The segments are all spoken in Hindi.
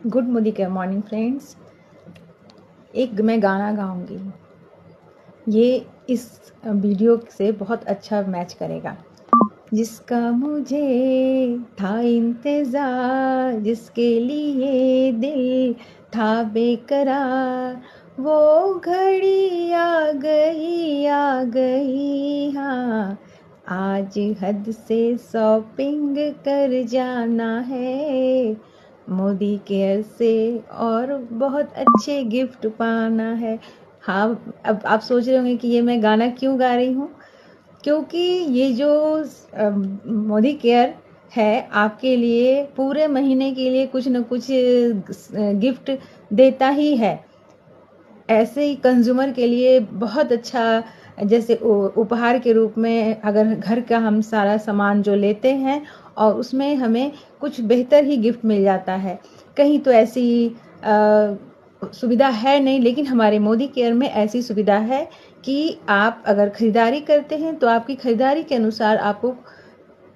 Good morning friends. एक मैं गाना गाऊंगी, ये इस वीडियो से बहुत अच्छा मैच करेगा। जिसका मुझे था इंतज़ार, जिसके लिए दिल था बेकरार, वो घड़ी आ गई हाँ। आज हद से शॉपिंग कर जाना है, मोदी केयर से और बहुत अच्छे गिफ्ट पाना है। हाँ, अब आप सोच रहे होंगे कि ये मैं गाना क्यों गा रही हूँ। क्योंकि ये जो मोदी केयर है आपके लिए पूरे महीने के लिए कुछ न कुछ गिफ्ट देता ही है। ऐसे ही कंज्यूमर के लिए बहुत अच्छा, जैसे उपहार के रूप में अगर घर का हम सारा सामान जो लेते हैं और उसमें हमें कुछ बेहतर ही गिफ्ट मिल जाता है। कहीं तो ऐसी सुविधा है नहीं, लेकिन हमारे मोदी केयर में ऐसी सुविधा है कि आप अगर खरीदारी करते हैं तो आपकी खरीदारी के अनुसार आपको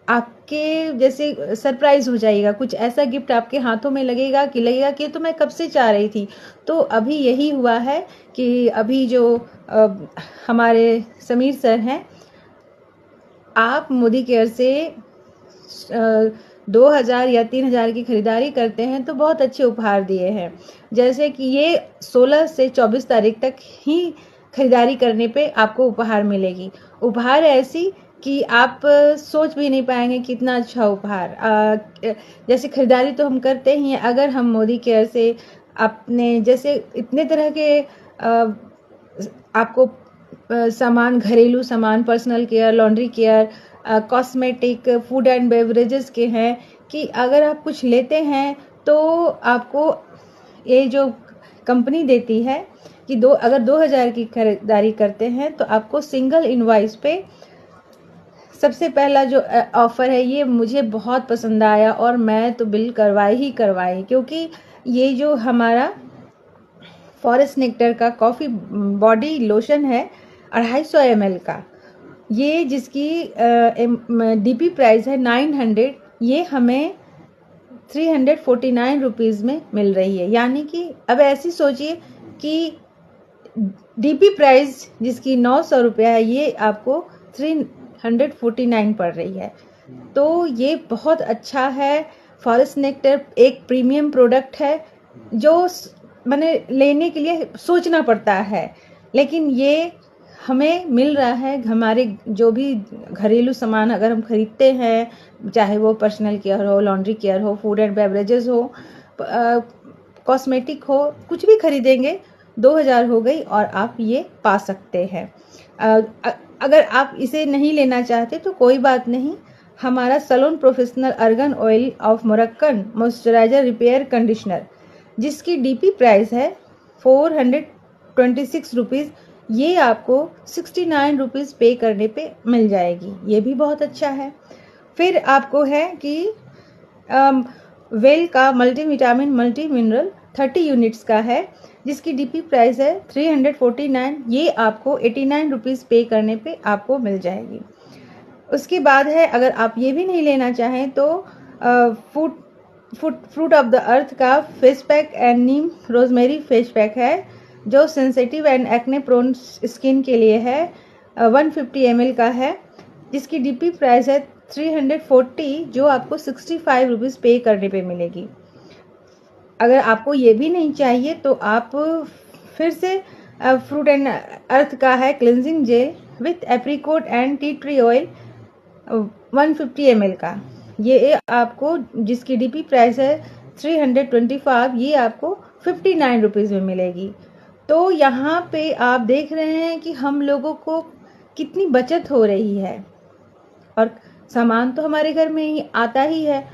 आपके जैसे सरप्राइज हो जाएगा, कुछ ऐसा गिफ्ट आपके हाथों में लगेगा कि तो मैं कब से चाह रही थी। तो अभी यही हुआ है कि अभी जो हमारे समीर सर हैं, आप मोदी केयर से 2000 या 3000 की खरीदारी करते हैं तो बहुत अच्छे उपहार दिए हैं। जैसे कि ये 16 से 24 तारीख तक ही खरीदारी करने पे आपको उपहार मिलेगी। उपहार ऐसी कि आप सोच भी नहीं पाएंगे कितना अच्छा उपहार। जैसे खरीदारी तो हम करते ही हैं, अगर हम मोदी केयर से अपने जैसे इतने तरह के आपको सामान, घरेलू सामान, personal care, laundry care, cosmetic, food and beverages के हैं कि अगर आप कुछ लेते हैं तो आपको ये जो कंपनी देती है कि अगर 2000 की खरीदारी करते हैं तो आपको सिंगल इनवॉइस पे सबसे पहला जो ऑफ़र है, ये मुझे बहुत पसंद आया और मैं तो बिल करवाई, क्योंकि ये जो हमारा फॉरेस्ट नेक्टर का कॉफ़ी बॉडी लोशन है 250 ml का, ये जिसकी डीपी प्राइस है 900, ये हमें 349 रुपीज़ में मिल रही है। यानी कि अब ऐसी सोचिए कि डीपी प्राइस जिसकी 900 रुपया है, ये आपको 349 पड़ रही है। तो ये बहुत अच्छा है। फॉरेस्ट नेक्टर एक प्रीमियम प्रोडक्ट है जो मैंने लेने के लिए सोचना पड़ता है, लेकिन ये हमें मिल रहा है। हमारे जो भी घरेलू सामान अगर हम खरीदते हैं, चाहे वो पर्सनल केयर हो, लॉन्ड्री केयर हो, फूड एंड बेवरेजेस हो, कॉस्मेटिक हो, कुछ भी खरीदेंगे 2000 हो गई और आप ये पा सकते हैं। अगर आप इसे नहीं लेना चाहते तो कोई बात नहीं, हमारा salon professional organ oil of Moroccan moisturiser repair conditioner, जिसकी डीपी प्राइस है 426 रुपीज़, ये आपको 69 रुपीज़ पे करने पे मिल जाएगी। ये भी बहुत अच्छा है। फिर आपको है कि वेल का मल्टीविटामिन मल्टी मिनरल 30 यूनिट्स का है, जिसकी डीपी प्राइस है 349, ये आपको 89 रुपीज़ पे करने पे आपको मिल जाएगी। उसके बाद है, अगर आप ये भी नहीं लेना चाहें तो फ्रूट ऑफ द अर्थ का face pack and neem rosemary face pack है, जो sensitive and acne prone skin के लिए है। 150 ml का है, जिसकी डीपी प्राइस है 340, जो आपको 65 रुपीज़ पे करने पे मिलेगी। अगर आपको ये भी नहीं चाहिए तो आप फिर से फ्रूट एंड अर्थ का है cleansing gel with apricot and tea tree oil 150 ml का, ये आपको जिसकी डीपी प्राइस है 325, ये आपको 59 रुपीज़ में मिलेगी। तो यहाँ पे आप देख रहे हैं कि हम लोगों को कितनी बचत हो रही है, और सामान तो हमारे घर में ही आता ही है।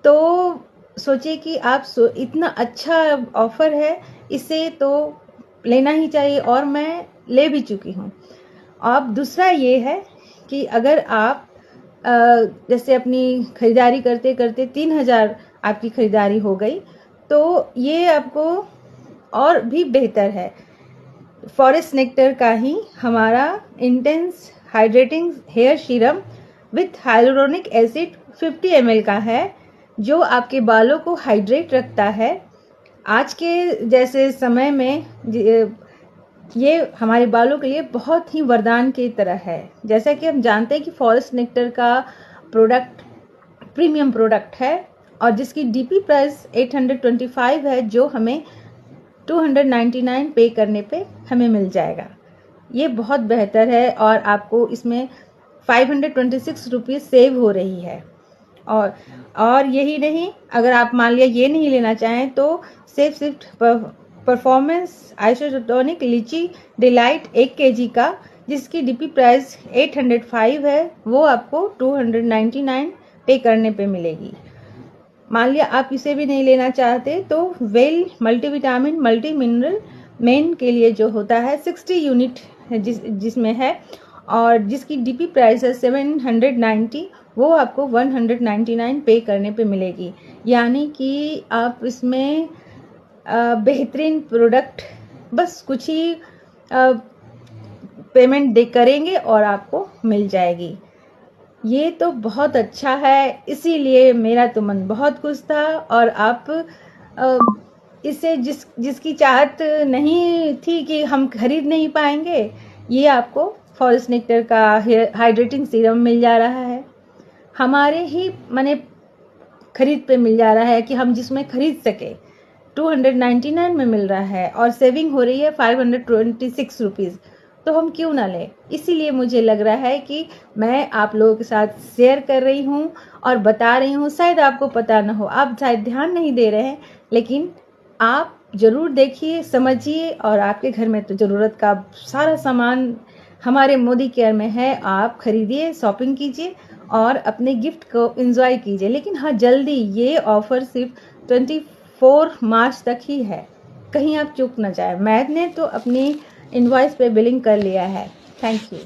तो सोचिए कि आप इतना अच्छा ऑफ़र है, इसे तो लेना ही चाहिए, और मैं ले भी चुकी हूँ। अब दूसरा ये है कि अगर आप जैसे अपनी खरीदारी करते करते 3000 आपकी खरीदारी हो गई, तो ये आपको और भी बेहतर है। फॉरेस्ट नेक्टर का ही हमारा intense hydrating hair serum with hyaluronic acid 50 ml का है, जो आपके बालों को हाइड्रेट रखता है आज के जैसे समय में ये हमारे बालों के लिए बहुत ही वरदान की तरह है। जैसा कि हम जानते हैं कि फॉरेस्ट नेक्टर का प्रोडक्ट प्रीमियम प्रोडक्ट है और जिसकी डीपी प्राइस 825 है, जो हमें 299 पे करने पे हमें मिल जाएगा। ये बहुत बेहतर है और आपको इसमें 526 रुपीज़ सेव हो रही है। और यही नहीं, अगर आप मान लिया ये नहीं लेना चाहें तो सिर्फ परफॉर्मेंस आइसोटोनिक लीची डिलाइट 1 kg का, जिसकी डीपी प्राइस 805 है, वो आपको 299 पे करने पे मिलेगी। मान लिया आप इसे भी नहीं लेना चाहते तो well multivitamin multi mineral main के लिए जो होता है 60 यूनिट जिसमें है और जिसकी डीपी प्राइस है 790, वो आपको 199 पे करने पे मिलेगी। यानी कि आप इसमें बेहतरीन प्रोडक्ट बस कुछ ही पेमेंट दे करेंगे और आपको मिल जाएगी। ये तो बहुत अच्छा है, इसीलिए मेरा तो मन बहुत खुश था। और आप इसे जिसकी चाहत नहीं थी कि हम खरीद नहीं पाएंगे, ये आपको फॉरेस्ट नेक्टर का हाइड्रेटिंग सीरम मिल जा रहा है, हमारे ही माने खरीद पे मिल जा रहा है कि हम जिसमें खरीद सके। 299 में मिल रहा है और सेविंग हो रही है 526 रुपीज़, तो हम क्यों ना लें। इसीलिए मुझे लग रहा है कि मैं आप लोगों के साथ शेयर कर रही हूँ और बता रही हूँ। शायद आपको पता ना हो, आप शायद ध्यान नहीं दे रहे हैं, लेकिन आप ज़रूर देखिए, समझिए। और आपके घर में तो ज़रूरत का सारा सामान हमारे मोदी केयर में है। आप खरीदिए, शॉपिंग कीजिए और अपने गिफ्ट को एंजॉय कीजिए। लेकिन हाँ, जल्दी, ये ऑफ़र सिर्फ 24 मार्च तक ही है, कहीं आप चूक ना जाए। मैंने तो अपनी इनवॉइस पे बिलिंग कर लिया है। Thank you.